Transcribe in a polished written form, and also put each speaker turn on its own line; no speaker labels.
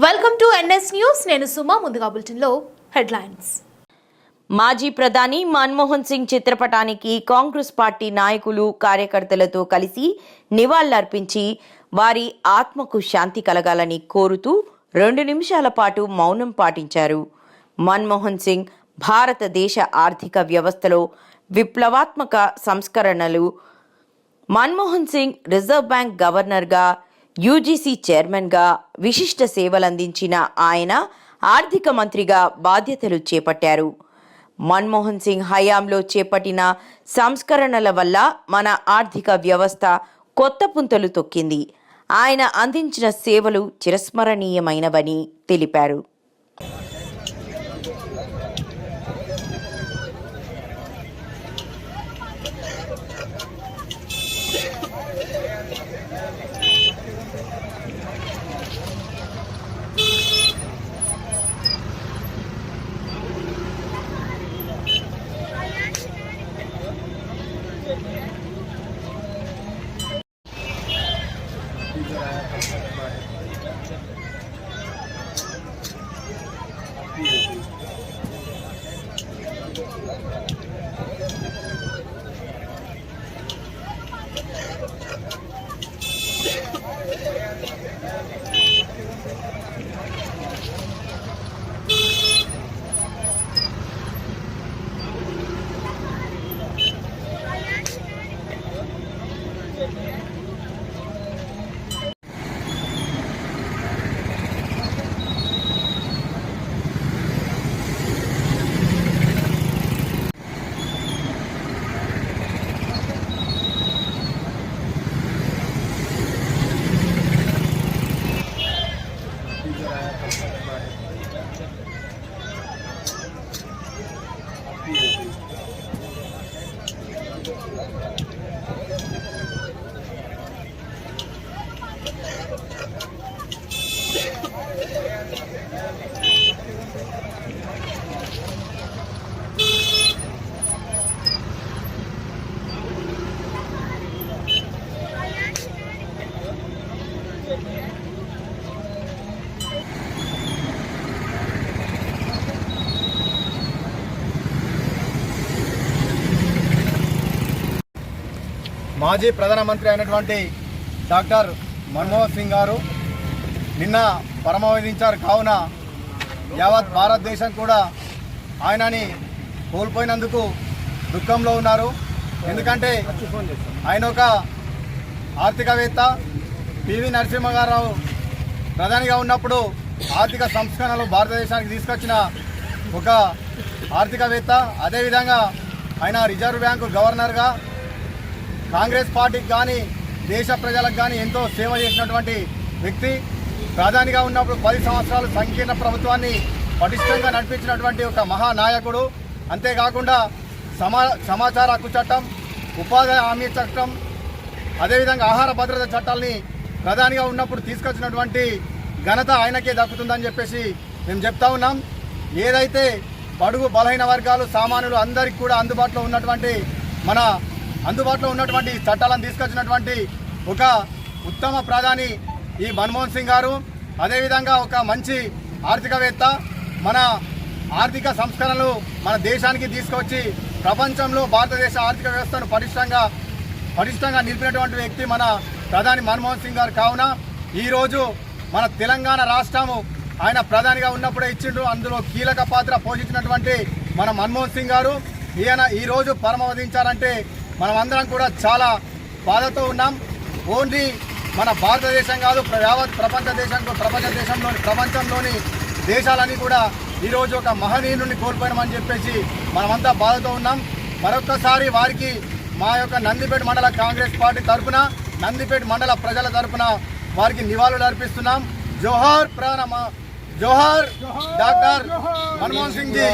Welcome to NS news. నేను సుమా. ముందుగా బులెటిన్లో హెడ్లైన్స్.
మాజీ ప్రధాని మన్మోహన్ సింగ్ చిత్రపటానికి కాంగ్రెస్ పార్టీ నాయకులు కార్యకర్తలతో కలిసి నివాళులర్పించి వారి ఆత్మకు శాంతి కలగాలని కోరుతూ 2 నిమిషాల పాటు మౌనం పాటించారు. మన్మోహన్ సింగ్ భారతదేశ ఆర్థిక వ్యవస్థలో విప్లవాత్మక సంస్కరణలు. మన్మోహన్ సింగ్ రిజర్వ్ బ్యాంక్ గవర్నర్గా, యూజీసీ చైర్మన్గా విశిష్ట సేవలందించిన ఆయన ఆర్థిక మంత్రిగా బాధ్యతలు చేపట్టారు. మన్మోహన్ సింగ్ హయాంలో చేపట్టిన సంస్కరణల వల్ల మన ఆర్థిక వ్యవస్థ కొత్త పుంతలు తొక్కింది. ఆయన అందించిన సేవలు చిరస్మరణీయమైనవని తెలిపారు.
మాజీ ప్రధానమంత్రి అయినటువంటి డాక్టర్ మన్మోహన్ సింగ్ గారు నిన్న పరమవధించారు. కావున యావత్ భారతదేశం కూడా ఆయనని కోల్పోయినందుకు దుఃఖంలో ఉన్నారు. ఎందుకంటే ఆయన ఒక ఆర్థికవేత్త. పివి నరసింహారావు ప్రధానిగా ఉన్నప్పుడు ఆర్థిక సంస్కరణలు భారతదేశానికి తీసుకొచ్చిన ఒక ఆర్థికవేత్త. అదేవిధంగా ఆయన రిజర్వ్ బ్యాంకు గవర్నర్గా కాంగ్రెస్ పార్టీకి కానీ దేశ ప్రజలకు కానీ ఎంతో సేవ చేసినటువంటి వ్యక్తి. ప్రధానిగా ఉన్నప్పుడు 10 సంవత్సరాలు సంకీర్ణ ప్రభుత్వాన్ని పటిష్టంగా నడిపించినటువంటి ఒక మహానాయకుడు. అంతేకాకుండా సమాచార హక్కు చట్టం, ఉపాధి హామీ చట్టం, అదేవిధంగా ఆహార భద్రత చట్టాలని ప్రధానిగా ఉన్నప్పుడు తీసుకొచ్చినటువంటి ఘనత ఆయనకే దక్కుతుందని చెప్పేసి మేము చెప్తా ఉన్నాం. ఏదైతే బడుగు బలహీన వర్గాలు సామాన్యులు అందరికీ కూడా అందుబాటులో ఉన్నటువంటి చట్టాలను తీసుకొచ్చినటువంటి ఒక ఉత్తమ ప్రధాని ఈ మన్మోహన్ సింగ్ గారు. అదేవిధంగా ఒక మంచి ఆర్థికవేత్త. మన ఆర్థిక సంస్కరణలు మన దేశానికి తీసుకొచ్చి ప్రపంచంలో భారతదేశ ఆర్థిక వ్యవస్థను పటిష్టంగా నిలిపినటువంటి వ్యక్తి మన ప్రధాని మన్మోహన్ సింగ్ గారు. కావున ఈరోజు మన తెలంగాణ రాష్ట్రము ఆయన ప్రధానిగా ఉన్నప్పుడే ఇచ్చిండు. అందులో కీలక పాత్ర పోషించినటువంటి మన మన్మోహన్ సింగ్ గారు ఈయన ఈరోజు పరమవధించారంటే మనమందరం కూడా చాలా బాధతో ఉన్నాం. ఓన్లీ మన భారతదేశం కాదు, యావత్ ప్రపంచంలోని దేశాలన్నీ కూడా ఈరోజు ఒక మహనీయుని కోల్పోయినామని చెప్పేసి మనమంతా బాధతో ఉన్నాం. మరొక్కసారి వారికి మా యొక్క నందిపేట మండల కాంగ్రెస్ పార్టీ తరఫున, నందిపేట మండల ప్రజల తరఫున వారికి నివాళులు అర్పిస్తున్నాం. జోహార్ జోహార్ డాక్టర్ మన్మోహన్ సింగ్ జీ.